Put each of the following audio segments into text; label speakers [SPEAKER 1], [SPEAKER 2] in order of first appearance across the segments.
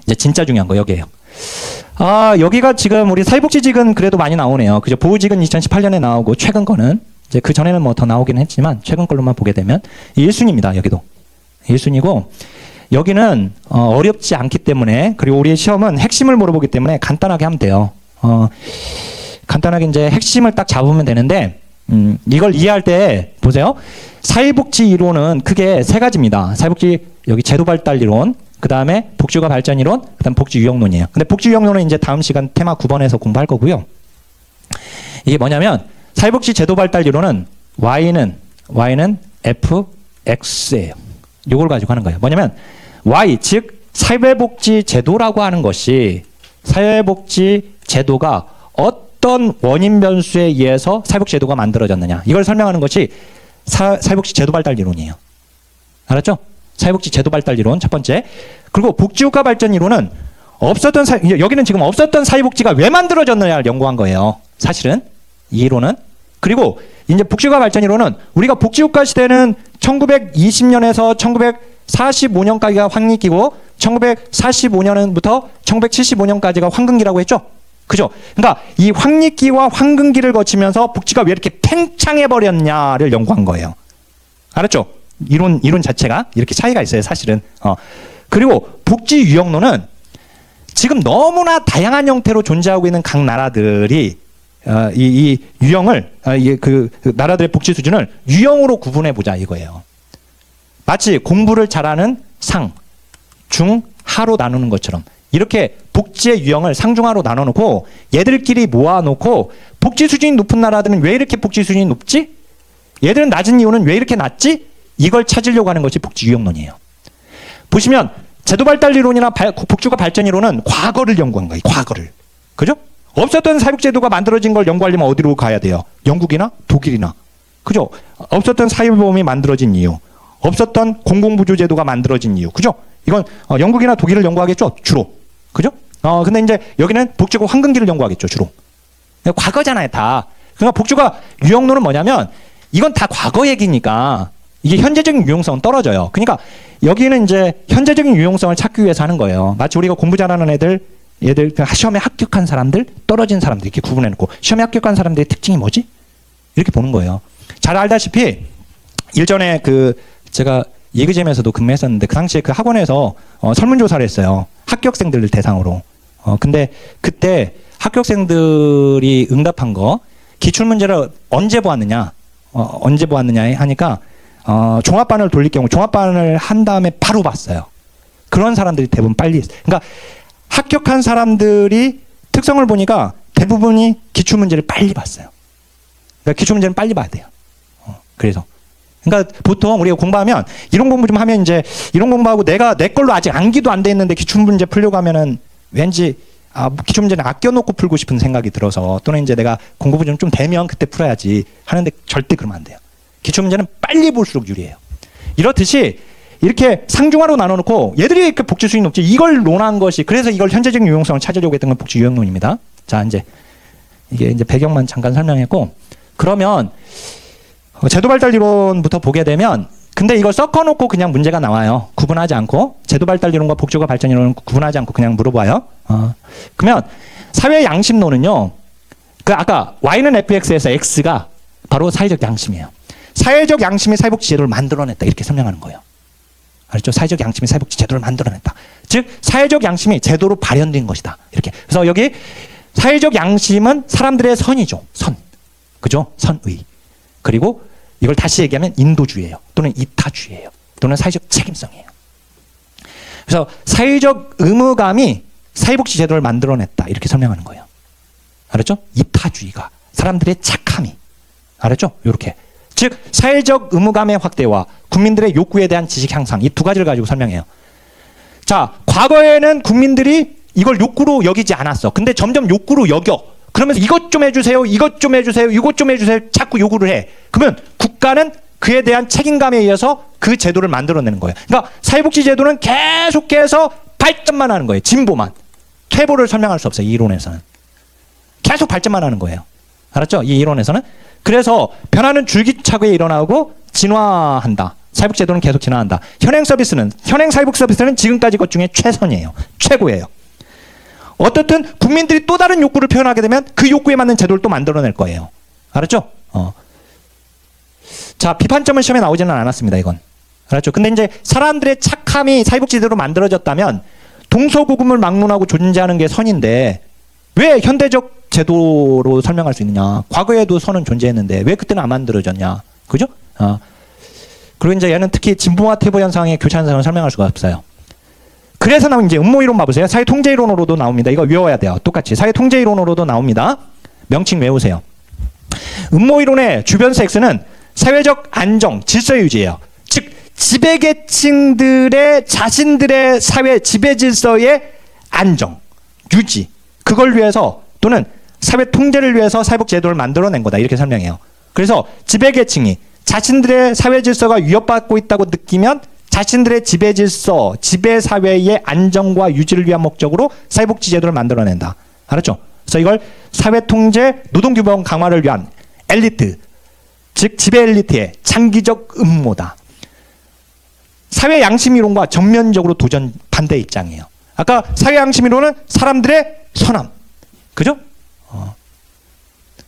[SPEAKER 1] 이제 진짜 중요한 거 여기에요. 아, 여기가 지금 우리 사회복지직은 그래도 많이 나오네요. 그죠? 보호직은 2018년에 나오고 최근 거는 이제 그 전에는 뭐 더 나오긴 했지만 최근 걸로만 보게 되면 1순위입니다. 여기도 1순위고 여기는 어렵지 않기 때문에 그리고 우리의 시험은 핵심을 물어보기 때문에 간단하게 하면 돼요. 간단하게 이제 핵심을 딱 잡으면 되는데 이걸 이해할 때 보세요. 사회복지 이론은 크게 세 가지입니다. 사회복지 여기 제도 발달 이론, 그 다음에 복지과 발전 이론, 그 다음 복지 유형론이에요. 근데 복지 유형론은 이제 다음 시간 테마 9번에서 공부할 거고요. 이게 뭐냐면 사회복지 제도 발달 이론은 Y는 FX예요. 요걸 가지고 하는 거예요. 뭐냐면 Y, 즉 사회복지 제도라고 하는 것이 사회복지 제도가 어떤 원인 변수에 의해서 사회복지 제도가 만들어졌느냐. 이걸 설명하는 것이 사회복지 제도 발달 이론이에요. 알았죠? 사회복지 제도 발달 이론 첫 번째. 그리고 복지국가 발전 이론은 여기는 지금 없었던 사회복지가 왜 만들어졌느냐를 연구한 거예요. 사실은 이 이론은. 그리고 이제 복지국가 발전 이론은 우리가 복지국가 시대는 1920년에서 1945년까지가 황리기고 1945년부터 1975년까지가 황금기라고 했죠. 그죠? 그러니까 이 황리기와 황금기를 거치면서 복지가 왜 이렇게 팽창해 버렸냐를 연구한 거예요. 알았죠? 이론 자체가 이렇게 차이가 있어요, 사실은. 그리고 복지 유형론은 지금 너무나 다양한 형태로 존재하고 있는 각 나라들이 이 유형을 그 나라들의 복지 수준을 유형으로 구분해 보자 이거예요. 마치 공부를 잘하는 상, 중, 하로 나누는 것처럼 이렇게 복지의 유형을 상중하로 나눠놓고 얘들끼리 모아놓고 복지 수준이 높은 나라들은 왜 이렇게 복지 수준이 높지? 얘들은 낮은 이유는 왜 이렇게 낮지? 이걸 찾으려고 하는 것이 복지 유형론이에요. 보시면 제도 발달 이론이나 복지국가 발전 이론은 과거를 연구한 거예요. 과거를. 그죠? 없었던 사회복지제도가 만들어진 걸 연구하려면 어디로 가야 돼요? 영국이나 독일이나. 그죠? 없었던 사회보험이 만들어진 이유. 없었던 공공부조제도가 만들어진 이유. 그죠? 이건 영국이나 독일을 연구하겠죠? 주로. 그죠? 근데 이제 여기는 복지국가 황금기를 연구하겠죠? 주로. 과거잖아요, 다. 그러니까 복지국가 유형론은 뭐냐면 이건 다 과거 얘기니까 이게 현재적인 유용성은 떨어져요. 그러니까 여기는 이제 현재적인 유용성을 찾기 위해서 하는 거예요. 마치 우리가 공부 잘하는 얘들 시험에 합격한 사람들, 떨어진 사람들 이렇게 구분해놓고 시험에 합격한 사람들의 특징이 뭐지? 이렇게 보는 거예요. 잘 알다시피 일전에 제가 예그잼에서도 근무했었는데 그 당시에 그 학원에서 설문조사를 했어요. 합격생들을 대상으로. 근데 그때 합격생들이 응답한 거 기출문제를 언제 보았느냐 하니까 종합반을 돌릴 경우 종합반을 한 다음에 바로 봤어요. 그런 사람들이 대부분 빨리 했어요. 그러니까 합격한 사람들이 특성을 보니까 대부분이 기출문제를 빨리 봤어요. 그러니까 기출문제는 빨리 봐야 돼요. 그래서. 그러니까 보통 우리가 공부하면 이론 공부 좀 하면 이제 이론 공부하고 내 걸로 아직 암기도 안 돼 있는데 기출문제 풀려고 하면은 왠지 기출문제는 아껴놓고 풀고 싶은 생각이 들어서 또는 이제 내가 공부 좀 되면 그때 풀어야지 하는데 절대 그러면 안 돼요. 기출문제는 빨리 볼수록 유리해요. 이렇듯이 이렇게 상중하로 나눠놓고 얘들이 이렇게 복지 수준이 높지 이걸 논한 것이 그래서 이걸 현재적인 유용성을 찾으려고 했던 건 복지 유형론입니다. 자, 이제 이게 이제 배경만 잠깐 설명했고 그러면 제도 발달 이론부터 보게 되면 근데 이걸 섞어놓고 그냥 문제가 나와요. 구분하지 않고 제도 발달 이론과 복지국가 발전 이론은 구분하지 않고 그냥 물어봐요. 그러면 사회 양심론은요. 아까 Y는 FX에서 X가 바로 사회적 양심이에요. 사회적 양심이 사회복지 제도를 만들어냈다 이렇게 설명하는 거예요. 알았죠? 사회적 양심이 사회복지 제도를 만들어냈다. 즉 사회적 양심이 제도로 발현된 것이다. 이렇게. 그래서 여기 사회적 양심은 사람들의 선이죠. 선. 그죠? 선의. 그리고 이걸 다시 얘기하면 인도주의예요. 또는 이타주의예요. 또는 사회적 책임성이에요. 그래서 사회적 의무감이 사회복지 제도를 만들어냈다. 이렇게 설명하는 거예요. 알았죠? 이타주의가 사람들의 착함이. 알았죠? 이렇게. 즉 사회적 의무감의 확대와 국민들의 욕구에 대한 지식 향상 이 두 가지를 가지고 설명해요. 자, 과거에는 국민들이 이걸 욕구로 여기지 않았어. 근데 점점 욕구로 여겨. 그러면서 이것 좀 해주세요. 이것 좀 해주세요. 이것 좀 해주세요. 자꾸 요구를 해. 그러면 국가는 그에 대한 책임감에 의해서 그 제도를 만들어내는 거예요. 그러니까 사회복지 제도는 계속해서 발전만 하는 거예요. 진보만. 퇴보를 설명할 수 없어요. 이 이론에서는. 계속 발전만 하는 거예요. 알았죠? 이 이론에서는. 그래서 변화는 줄기차게 일어나고 진화한다. 사회복지제도는 계속 진화한다. 현행 사회복 서비스는 지금까지 것 중에 최선이에요. 최고예요. 어떻든 국민들이 또 다른 욕구를 표현하게 되면 그 욕구에 맞는 제도를 또 만들어낼 거예요. 알았죠? 자, 비판점은 시험에 나오지는 않았습니다. 이건. 알았죠? 근데 이제 사람들의 착함이 사회복지제도로 만들어졌다면 동서고금을 막론하고 존재하는 게 선인데 왜 현대적 제도로 설명할 수 있느냐? 과거에도 선은 존재했는데 왜 그때는 안 만들어졌냐? 그죠? 그리고 이제 얘는 특히 진보와 퇴보 현상의 교차 현상을 설명할 수가 없어요. 그래서 나온 이제 음모이론 봐보세요. 사회통제이론으로도 나옵니다. 이거 외워야 돼요. 똑같이 사회통제이론으로도 나옵니다. 명칭 외우세요. 음모이론의 주변수 X는 사회적 안정, 질서 유지예요. 즉 지배계층들의 자신들의 사회 지배 질서의 안정, 유지, 그걸 위해서 또는 사회 통제를 위해서 사회복지제도를 만들어낸 거다. 이렇게 설명해요. 그래서 지배계층이 자신들의 사회 질서가 위협받고 있다고 느끼면 자신들의 지배 질서, 지배 사회의 안정과 유지를 위한 목적으로 사회복지제도를 만들어낸다. 알았죠? 그래서 이걸 사회통제, 노동규범 강화를 위한 엘리트, 즉 지배 엘리트의 장기적 음모다. 사회 양심 이론과 전면적으로 도전 반대 입장이에요. 아까 사회 양심 이론은 사람들의 선함, 그죠?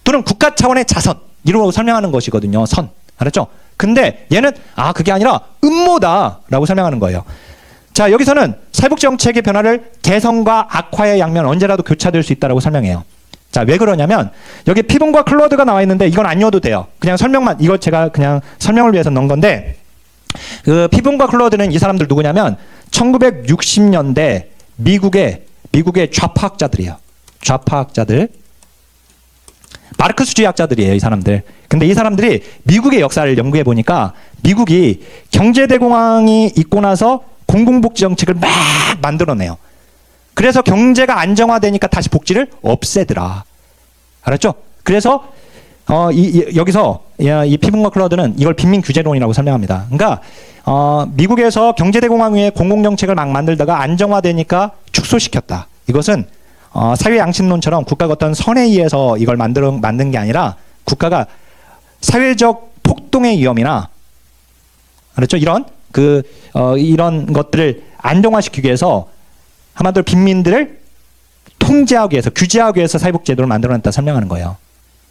[SPEAKER 1] 또는 국가 차원의 자선 이론으로 설명하는 것이거든요. 선, 알았죠? 근데 얘는 그게 아니라 음모다라고 설명하는 거예요. 자, 여기서는 사회복지 정책의 변화를 개선과 악화의 양면 언제라도 교차될 수 있다라고 설명해요. 자, 왜 그러냐면 여기 피본과 클로드가 나와 있는데 이건 안 넣어도 돼요. 그냥 설명만, 이거 제가 그냥 설명을 위해서 넣은 건데 그 피본과 클로드는 이 사람들 누구냐면 1960년대 미국의 좌파학자들이에요. 좌파학자들, 마르크스주의학자들이에요. 이 사람들. 근데 이 사람들이 미국의 역사를 연구해 보니까 미국이 경제대공황이 있고 나서 공공복지 정책을 막 만들어내요. 그래서 경제가 안정화되니까 다시 복지를 없애더라. 알았죠? 그래서 여기서 이 피본과 클로드는 이걸 빈민규제론이라고 설명합니다. 그러니까 미국에서 경제대공황 후에 공공정책을 막 만들다가 안정화되니까 축소시켰다. 이것은 사회 양심론처럼 국가가 어떤 선에 의해서 이걸 만든 게 아니라 국가가 사회적 폭동의 위험이나, 알았죠? 이런 것들을 안정화시키기 위해서 한마디로 빈민들을 통제하기 위해서, 규제하기 위해서 사회복지제도를 만들어냈다 설명하는 거예요.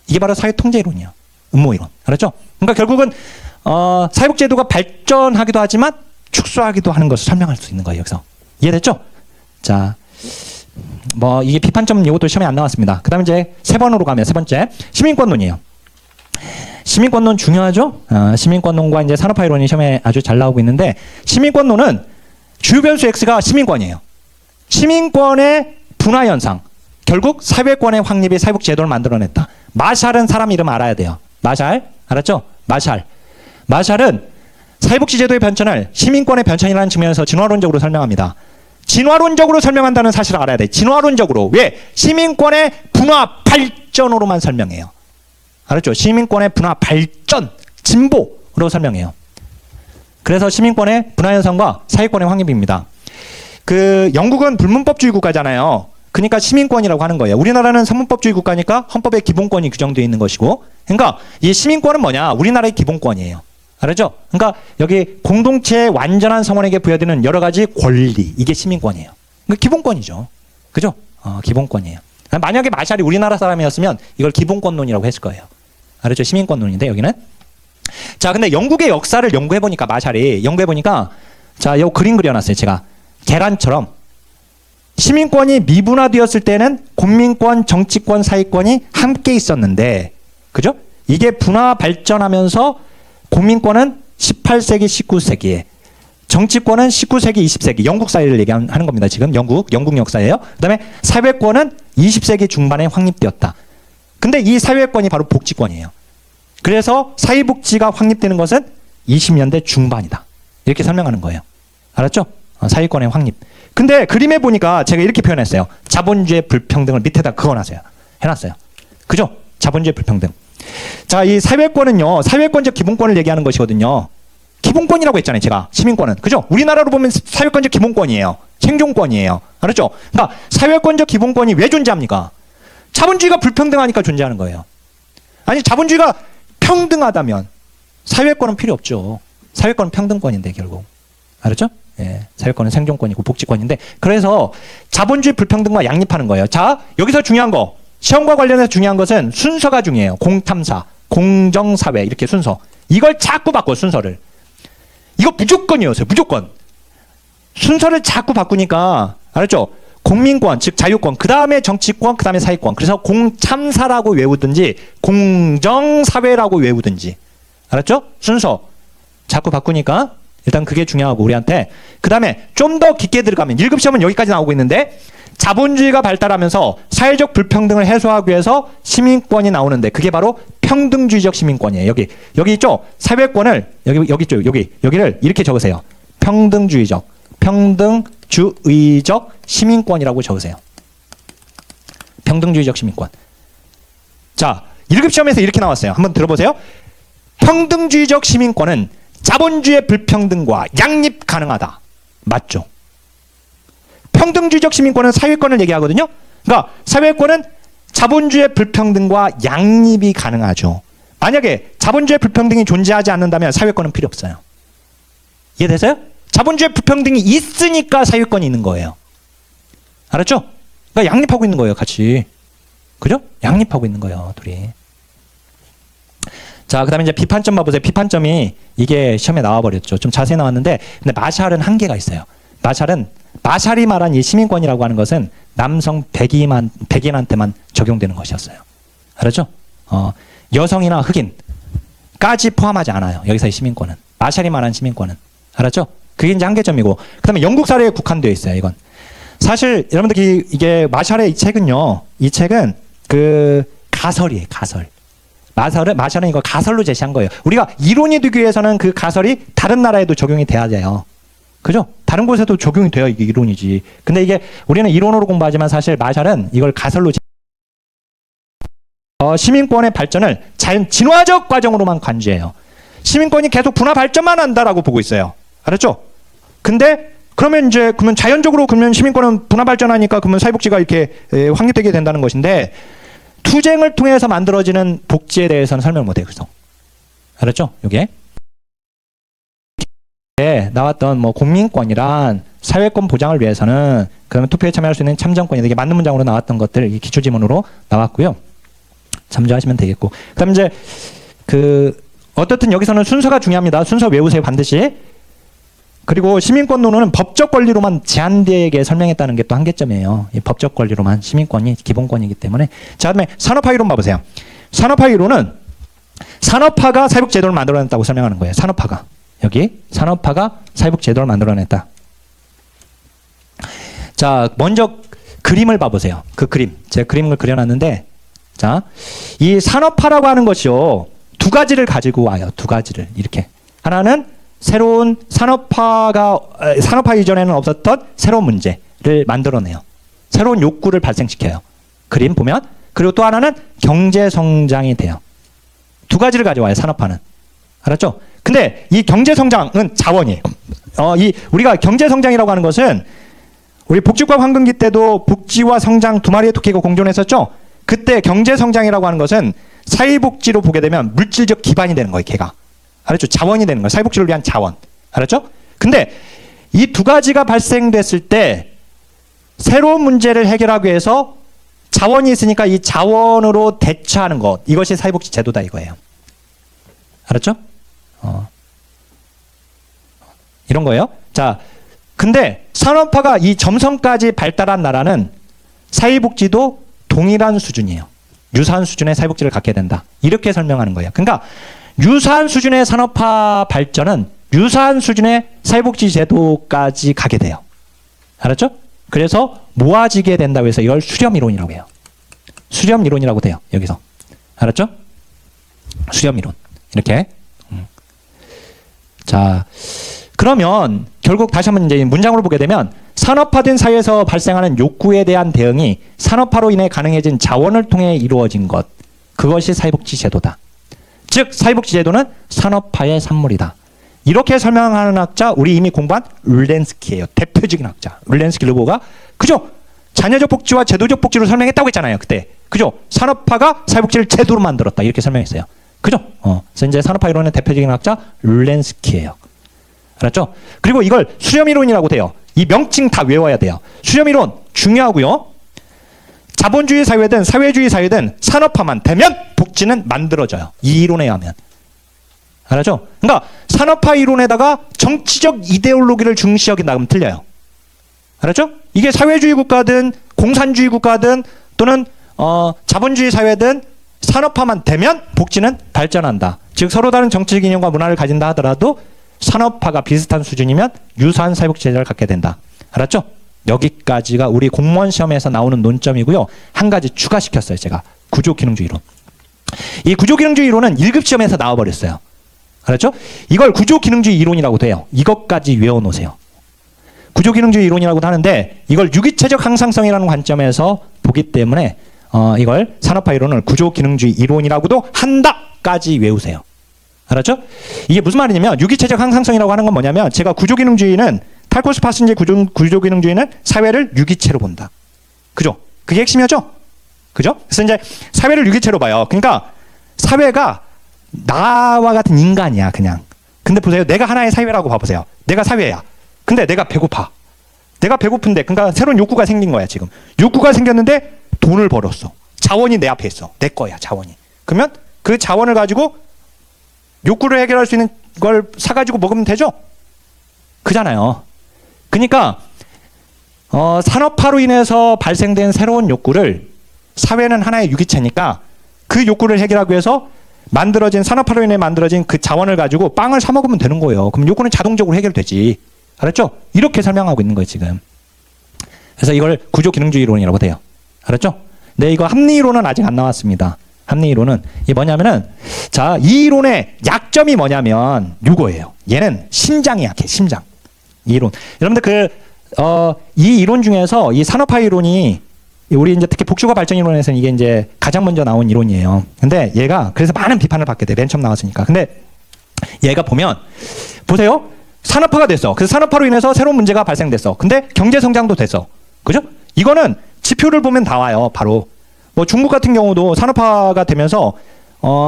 [SPEAKER 1] 이게 바로 사회통제이론이에요. 음모이론. 알았죠? 그러니까 결국은 사회복지제도가 발전하기도 하지만 축소하기도 하는 것을 설명할 수 있는 거예요. 여기서. 이해됐죠? 자, 이게 비판점 이것도 시험에 안 나왔습니다. 그 다음에 이제 세 번째 시민권론이에요. 시민권론 중요하죠? 시민권론과 이제 산업화이론이 시험에 아주 잘 나오고 있는데, 시민권론은 주요 변수 X가 시민권이에요. 시민권의 분화 현상, 결국 사회권의 확립이 사회복지제도를 만들어냈다. 마샬은 사람 이름 알아야 돼요. 마샬, 알았죠? 마샬은 사회복지제도의 변천을 시민권의 변천이라는 측면에서 진화론적으로 설명합니다. 진화론적으로 설명한다는 사실을 알아야 돼. 진화론적으로. 왜? 시민권의 분화 발전으로만 설명해요. 알았죠? 시민권의 분화 발전, 진보로 설명해요. 그래서 시민권의 분화 현상과 사회권의 확립입니다. 영국은 불문법주의 국가잖아요. 그러니까 시민권이라고 하는 거예요. 우리나라는 선문법주의 국가니까 헌법에 기본권이 규정되어 있는 것이고, 그러니까 이 시민권은 뭐냐? 우리나라의 기본권이에요. 알았죠? 그러니까 여기 공동체의 완전한 성원에게 부여되는 여러 가지 권리, 이게 시민권이에요. 그러니까 기본권이죠. 그죠? 기본권이에요. 만약에 마샬이 우리나라 사람이었으면 이걸 기본권론이라고 했을 거예요. 알았죠? 시민권론인데 여기는. 자, 근데 영국의 역사를 연구해보니까, 마샬이 연구해보니까, 자, 요 그림 그려놨어요. 제가 계란처럼 시민권이 미분화되었을 때는 공민권, 정치권, 사회권이 함께 있었는데, 그죠? 이게 분화 발전하면서 공민권은 18세기, 19세기에, 정치권은 19세기, 20세기, 영국 사회를 얘기하는 겁니다. 지금 영국 역사예요. 그 다음에 사회권은 20세기 중반에 확립되었다. 근데 이 사회권이 바로 복지권이에요. 그래서 사회복지가 확립되는 것은 20년대 중반이다. 이렇게 설명하는 거예요. 알았죠? 사회권의 확립. 근데 그림에 보니까 제가 이렇게 표현했어요. 자본주의 불평등을 밑에다 해놨어요. 그죠? 자본주의 불평등. 자, 이 사회권은요, 사회권적 기본권을 얘기하는 것이거든요. 기본권이라고 했잖아요, 제가. 시민권은. 그죠? 우리나라로 보면 사회권적 기본권이에요. 생존권이에요. 알았죠? 그러니까 사회권적 기본권이 왜 존재합니까? 자본주의가 불평등하니까 존재하는 거예요. 아니, 자본주의가 평등하다면 사회권은 필요 없죠. 사회권은 평등권인데 결국. 알았죠? 예, 사회권은 생존권이고 복지권인데 그래서 자본주의 불평등과 양립하는 거예요. 자, 여기서 중요한 거 시험과 관련해서 중요한 것은 순서가 중요해요. 공탐사, 공정사회 이렇게 순서. 이걸 자꾸 바꿔 순서를. 이거 무조건이었어요. 무조건. 순서를 자꾸 바꾸니까 알았죠? 공민권, 즉 자유권, 그 다음에 정치권, 그 다음에 사회권. 그래서 공참사라고 외우든지 공정사회라고 외우든지. 알았죠? 순서 자꾸 바꾸니까 일단 그게 중요하고 우리한테. 그 다음에 좀 더 깊게 들어가면 1급 시험은 여기까지 나오고 있는데 자본주의가 발달하면서 사회적 불평등을 해소하기 위해서 시민권이 나오는데 그게 바로 평등주의적 시민권이에요. 여기 있죠? 사회권을 여기 있죠? 여기를 이렇게 적으세요. 평등주의적 시민권이라고 적으세요. 평등주의적 시민권. 자, 1급 시험에서 이렇게 나왔어요. 한번 들어보세요. 평등주의적 시민권은 자본주의의 불평등과 양립 가능하다. 맞죠? 평등주의적 시민권은 사회권을 얘기하거든요. 그러니까 사회권은 자본주의의 불평등과 양립이 가능하죠. 만약에 자본주의 불평등이 존재하지 않는다면 사회권은 필요 없어요. 이해되세요? 자본주의 불평등이 있으니까 사회권이 있는 거예요. 알았죠? 그러니까 양립하고 있는 거예요, 같이. 그죠? 양립하고 있는 거예요, 둘이. 자, 그 다음에 이제 비판점 봐보세요. 비판점이 이게 시험에 나와버렸죠. 좀 자세히 나왔는데, 근데 마샬은 한계가 있어요. 마샬이 말한 이 시민권이라고 하는 것은 남성 백인한테만 적용되는 것이었어요. 알았죠? 여성이나 흑인까지 포함하지 않아요. 여기서의 시민권은. 마샬이 말한 시민권은. 알았죠? 그게 이제 한계점이고. 그 다음에 영국 사례에 국한되어 있어요, 이건. 사실, 여러분들 이게 마샬의 이 책은 그 가설이에요, 가설. 마샬은 이거 가설로 제시한 거예요. 우리가 이론이 되기 위해서는 그 가설이 다른 나라에도 적용이 돼야 돼요. 그죠? 다른 곳에도 적용이 돼야 이게 이론이지. 근데 이게 우리는 이론으로 공부하지만 사실 마샬은 이걸 가설로 시민권의 발전을 진화적 과정으로만 간주해요. 시민권이 계속 분화 발전만 한다라고 보고 있어요. 알았죠? 근데 그러면 자연적으로 시민권은 분화 발전하니까 그러면 사회복지가 이렇게 확립되게 된다는 것인데 투쟁을 통해서 만들어지는 복지에 대해서는 설명 못해요. 그래서 알았죠? 이게 나왔던 공민권이란 사회권 보장을 위해서는 그러면 투표에 참여할 수 있는 참정권이 이게 맞는 문장으로 나왔던 것들 기출 지문으로 나왔고요. 참조하시면 되겠고. 그다음 이제 어떻든 여기서는 순서가 중요합니다. 순서 외우세요 반드시. 그리고 시민권 논문은 법적 권리로만 제한되게 설명했다는 게 또 한계점이에요. 이 법적 권리로만 시민권이 기본권이기 때문에. 자, 그다음에 산업화 이론 봐보세요. 산업화 이론은 산업화가 사회복지제도를 만들어냈다고 설명하는 거예요. 산업화가. 여기 산업화가 사회복지제도를 만들어냈다. 자, 먼저 그림을 봐보세요. 그 그림. 제가 그림을 그려놨는데 자, 이 산업화라고 하는 것이요. 두 가지를 가지고 와요. 두 가지를. 이렇게. 하나는 새로운 산업화 이전에는 없었던 새로운 문제를 만들어내요. 새로운 욕구를 발생시켜요. 그림 보면. 그리고 또 하나는 경제 성장이 돼요. 두 가지를 가져와요. 산업화는. 알았죠? 근데 이 경제 성장은 자원이에요. 우리가 경제 성장이라고 하는 것은 우리 복지과 황금기 때도 복지와 성장 두 마리의 토끼가 공존했었죠? 그때 경제 성장이라고 하는 것은 사회복지로 보게 되면 물질적 기반이 되는 거예요. 걔가. 알았죠? 자원이 되는 거예요. 사회복지를 위한 자원. 알았죠? 근데 이 두 가지가 발생됐을 때 새로운 문제를 해결하기 위해서 자원이 있으니까 이 자원으로 대처하는 것. 이것이 사회복지 제도다 이거예요. 알았죠? 이런 거예요. 자, 근데 산업화가 이 점선까지 발달한 나라는 사회복지도 동일한 수준이에요. 유사한 수준의 사회복지를 갖게 된다. 이렇게 설명하는 거예요. 그러니까 유사한 수준의 산업화 발전은 유사한 수준의 사회복지 제도까지 가게 돼요. 알았죠? 그래서 모아지게 된다고 해서 이걸 수렴이론이라고 해요. 수렴이론이라고 돼요. 여기서. 알았죠? 수렴이론. 이렇게. 자, 그러면 결국 다시 한번 이제 문장으로 보게 되면 산업화된 사회에서 발생하는 욕구에 대한 대응이 산업화로 인해 가능해진 자원을 통해 이루어진 것. 그것이 사회복지 제도다. 즉 사회복지 제도는 산업화의 산물이다. 이렇게 설명하는 학자 우리 이미 공부한 룰렌스키예요. 대표적인 학자. 룰렌스키 르보가 그죠? 자녀적 복지와 제도적 복지로 설명했다고 했잖아요. 그때. 그죠? 산업화가 사회복지를 제도로 만들었다. 이렇게 설명했어요. 그죠? 그래서 이제 산업화 이론의 대표적인 학자 룰렌스키예요. 알았죠? 그리고 이걸 수렴 이론이라고 돼요. 이 명칭 다 외워야 돼요. 수렴 이론 중요하고요. 자본주의 사회든 사회주의 사회든 산업화만 되면 복지는 만들어져요. 이 이론에 의하면. 알았죠? 그러니까 산업화 이론에다가 정치적 이데올로기를 중시하긴다 그러면 틀려요. 알았죠? 이게 사회주의 국가든 공산주의 국가든 또는 자본주의 사회든 산업화만 되면 복지는 발전한다. 즉 서로 다른 정치적 이념과 문화를 가진다 하더라도 산업화가 비슷한 수준이면 유사한 사회복지 제도를 갖게 된다. 알았죠? 여기까지가 우리 공무원 시험에서 나오는 논점이고요. 한 가지 추가시켰어요. 제가 구조기능주의 이론. 이 구조기능주의 이론은 1급 시험에서 나와버렸어요. 알았죠? 이걸 구조기능주의 이론이라고 돼요. 이것까지 외워놓으세요. 구조기능주의 이론이라고도 하는데 이걸 유기체적 항상성이라는 관점에서 보기 때문에 이걸 산업화 이론을 구조기능주의 이론이라고도 한다까지 외우세요. 알았죠? 이게 무슨 말이냐면 유기체적 항상성이라고 하는 건 뭐냐면 제가 구조기능주의는 탈코스 파슨지의 구조기능주의는 사회를 유기체로 본다. 그죠? 그게 핵심이었죠? 그죠? 그래서 이제 사회를 유기체로 봐요. 그러니까 사회가 나와 같은 인간이야 그냥. 근데 보세요. 내가 하나의 사회라고 봐보세요. 내가 사회야. 근데 내가 배고파. 내가 배고픈데 그러니까 새로운 욕구가 생긴 거야 지금. 욕구가 생겼는데 돈을 벌었어. 자원이 내 앞에 있어. 내 거야 자원이. 그러면 그 자원을 가지고 욕구를 해결할 수 있는 걸 사가지고 먹으면 되죠? 그잖아요. 그러니까 산업화로 인해서 발생된 새로운 욕구를 사회는 하나의 유기체니까 그 욕구를 해결하기 위해서 만들어진 산업화로 인해 만들어진 그 자원을 가지고 빵을 사 먹으면 되는 거예요. 그럼 욕구는 자동적으로 해결되지. 알았죠? 이렇게 설명하고 있는 거예요 지금. 그래서 이걸 구조기능주의 이론이라고 돼요. 알았죠? 네, 이거 합리이론은 아직 안 나왔습니다. 합리이론은 이게 뭐냐면은 자, 이 이론의 약점이 뭐냐면 이거예요. 얘는 심장이 약해. 심장. 이 이론. 여러분들 이 이론 중에서 이 산업화 이론이 우리 이제 특히 복지과 발전 이론에서는 이게 이제 가장 먼저 나온 이론이에요. 근데 얘가 그래서 많은 비판을 받게 돼. 맨 처음 나왔으니까. 근데 얘가 보면 보세요. 산업화가 됐어. 그래서 산업화로 인해서 새로운 문제가 발생됐어. 근데 경제 성장도 됐어. 그죠? 이거는 지표를 보면 다 와요. 바로. 뭐 중국 같은 경우도 산업화가 되면서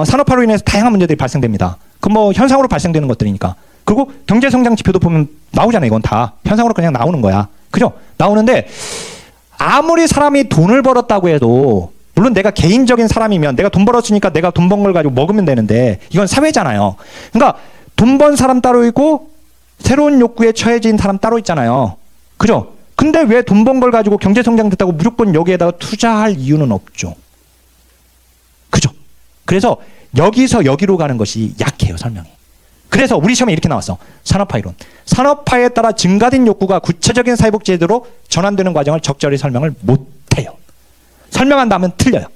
[SPEAKER 1] 산업화로 인해서 다양한 문제들이 발생됩니다. 그럼 뭐 현상으로 발생되는 것들이니까. 그리고 경제 성장 지표도 보면 나오잖아요. 이건 다 현상으로 그냥 나오는 거야. 그죠? 나오는데 아무리 사람이 돈을 벌었다고 해도 물론 내가 개인적인 사람이면 내가 돈 벌었으니까 내가 돈 번 걸 가지고 먹으면 되는데 이건 사회잖아요. 그러니까 돈 번 사람 따로 있고 새로운 욕구에 처해진 사람 따로 있잖아요. 그죠? 근데 왜 돈 번 걸 가지고 경제 성장 됐다고 무조건 여기에다가 투자할 이유는 없죠. 그죠? 그래서 여기서 여기로 가는 것이 약해요, 설명이. 그래서 우리 시험에 이렇게 나왔어. 산업화 이론. 산업화에 따라 증가된 욕구가 구체적인 사회복지 제도로 전환되는 과정을 적절히 설명을 못해요. 설명한다면 틀려요.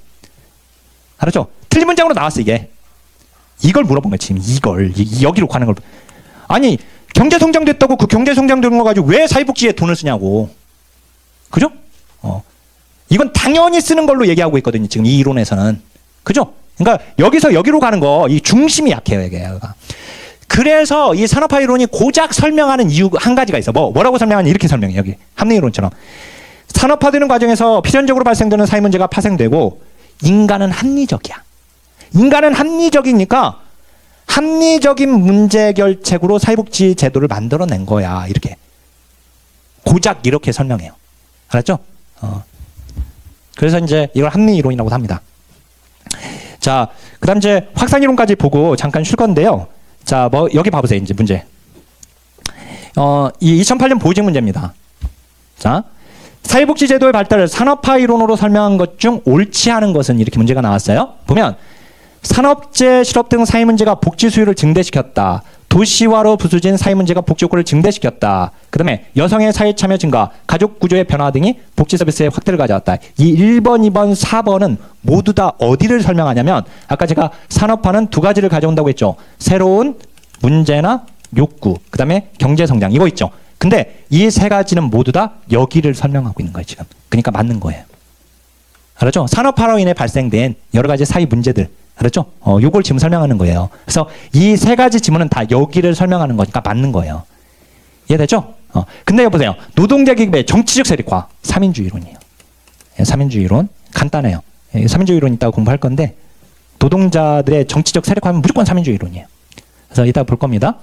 [SPEAKER 1] 알았죠? 틀린 문장으로 나왔어, 이게. 이걸 물어본 거야, 지금. 이걸. 여기로 가는 걸. 아니, 경제 성장됐다고 그 경제 성장된 거 가지고 왜 사회복지에 돈을 쓰냐고. 그죠? 이건 당연히 쓰는 걸로 얘기하고 있거든요, 지금 이 이론에서는. 그죠? 그러니까 여기서 여기로 가는 거, 이 중심이 약해요, 이게. 그래서 이 산업화 이론이 고작 설명하는 이유 한 가지가 있어. 뭐라고 설명하냐? 이렇게 설명해, 여기. 합리이론처럼. 산업화되는 과정에서 필연적으로 발생되는 사회 문제가 파생되고 인간은 합리적이야. 인간은 합리적이니까 합리적인 문제 해결책으로 사회복지 제도를 만들어낸 거야. 이렇게. 고작 이렇게 설명해요. 알았죠? 그래서 이제 이걸 합리이론이라고 합니다. 자, 그 다음 이제 확산이론까지 보고 잠깐 쉴 건데요. 자, 뭐, 여기 봐보세요, 이제 문제. 이 2008년 보직 문제입니다. 자, 사회복지제도의 발달을 산업화 이론으로 설명한 것 중 옳지 않은 것은 이렇게 문제가 나왔어요. 보면, 산업재, 실업 등 사회 문제가 복지 수요를 증대시켰다. 도시화로 부수진 사회 문제가 복지 효과를 증대시켰다. 그 다음에 여성의 사회 참여 증가, 가족 구조의 변화 등이 복지 서비스의 확대를 가져왔다. 이 1번, 2번, 4번은 모두 다 어디를 설명하냐면 아까 제가 산업화는 두 가지를 가져온다고 했죠. 새로운 문제나 욕구, 그 다음에 경제성장 이거 있죠. 근데 이 세 가지는 모두 다 여기를 설명하고 있는 거예요 지금. 그러니까 맞는 거예요. 알았죠? 산업화로 인해 발생된 여러 가지 사회 문제들 알았죠? 요걸 지금 설명하는 거예요. 그래서 이 세 가지 지문은 다 여기를 설명하는 거니까 맞는 거예요. 이해되죠? 근데 여보세요. 노동자 계급의 정치적 세력화. 3인주의 이론이에요. 3인주의 이론. 간단해요. 3인주의 이론 이따가 공부할 건데, 노동자들의 정치적 세력화하면 무조건 삼인주의 이론이에요. 그래서 이따 볼 겁니다.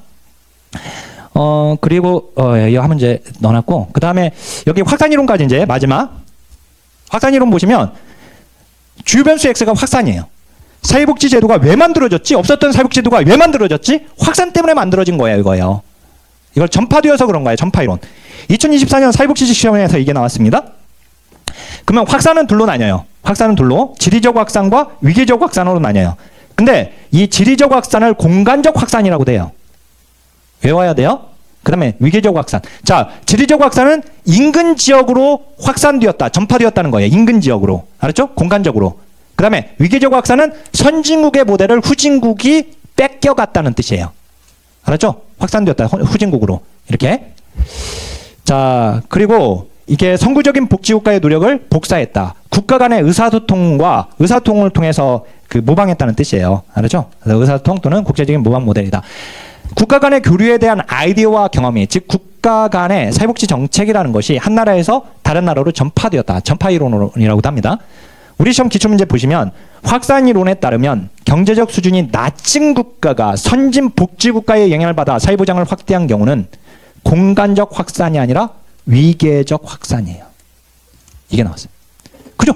[SPEAKER 1] 그리고 이 한 문제 넣어놨고, 그 다음에 여기 확산이론까지 이제 마지막. 확산이론 보시면 주요 변수 X가 확산이에요. 사회복지제도가 왜 만들어졌지? 없었던 사회복지제도가 왜 만들어졌지? 확산 때문에 만들어진 거예요, 이거예요. 이걸 전파되어서 그런 거예요, 전파이론. 2024년 사회복지직 시험에서 이게 나왔습니다. 그러면 확산은 둘로 나뉘어요. 확산은 둘로 지리적 확산과 위계적 확산으로 나뉘어요. 근데 이 지리적 확산을 공간적 확산이라고 돼요. 외워야 돼요. 그 다음에 위계적 확산. 자, 지리적 확산은 인근 지역으로 확산되었다, 전파되었다는 거예요. 인근 지역으로. 알았죠? 공간적으로. 그 다음에 위계적 확산은 선진국의 모델을 후진국이 뺏겨갔다는 뜻이에요. 알았죠? 확산되었다, 후진국으로. 이렇게. 자, 그리고 이게 선구적인 복지국가의 노력을 복사했다. 국가 간의 의사소통과 의사소통을 통해서 그 모방했다는 뜻이에요. 알았죠? 그래서 의사소통 또는 국제적인 모방 모델이다. 국가 간의 교류에 대한 아이디어와 경험이, 즉 국가 간의 사회복지 정책이라는 것이 한 나라에서 다른 나라로 전파되었다. 전파이론이라고도 합니다. 우리 시험 기출문제 보시면 확산이론에 따르면 경제적 수준이 낮은 국가가 선진 복지국가의 영향을 받아 사회보장을 확대한 경우는 공간적 확산이 아니라 위계적 확산이에요. 이게 나왔어요. 그죠?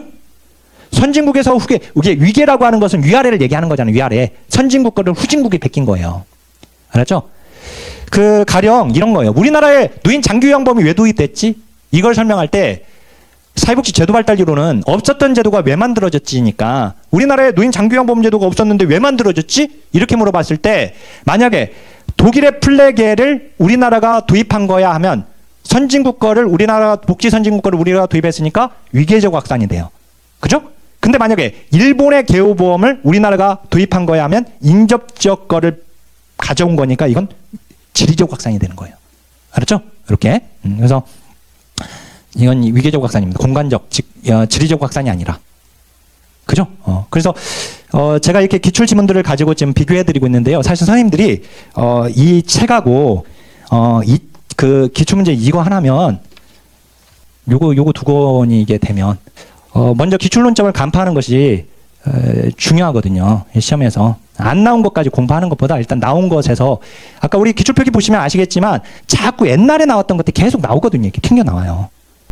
[SPEAKER 1] 선진국에서 후계, 이게 위계라고 하는 것은 위아래를 얘기하는 거잖아요. 위아래. 선진국 거를 후진국이 베낀 거예요. 알았죠? 그 가령 이런 거예요. 우리나라에 노인 장기요양범이 왜 도입됐지? 이걸 설명할 때 사회복지 제도 발달이론은 없었던 제도가 왜 만들어졌지니까 우리나라에 노인 장기요양범 제도가 없었는데 왜 만들어졌지? 이렇게 물어봤을 때 만약에 독일의 플레게를 우리나라가 도입한 거야 하면 선진국 거를 우리나라 복지 선진국 거를 우리나라가 도입했으니까 위계적 확산이 돼요. 그죠? 근데 만약에 일본의 개호보험을 우리나라가 도입한 거야 하면 인접지역 거를 가져온 거니까 이건 지리적 확산이 되는 거예요. 알았죠? 이렇게. 그래서 이건 위계적 확산입니다. 공간적, 지리적 확산이 아니라. 그죠? 그래서 제가 이렇게 기출 지문들을 가지고 지금 비교해드리고 있는데요. 사실 선생님들이 이 책하고 그 기출문제 이거 하나면 요거 두 권이 이게 되면 먼저 기출론점을 간파하는 것이 중요하거든요. 시험에서. 안 나온 것까지 공부하는 것보다 일단 나온 것에서 아까 우리 기출표기 보시면 아시겠지만 자꾸 옛날에 나왔던 것들이 계속 나오거든요. 이렇게 튕겨 나와요.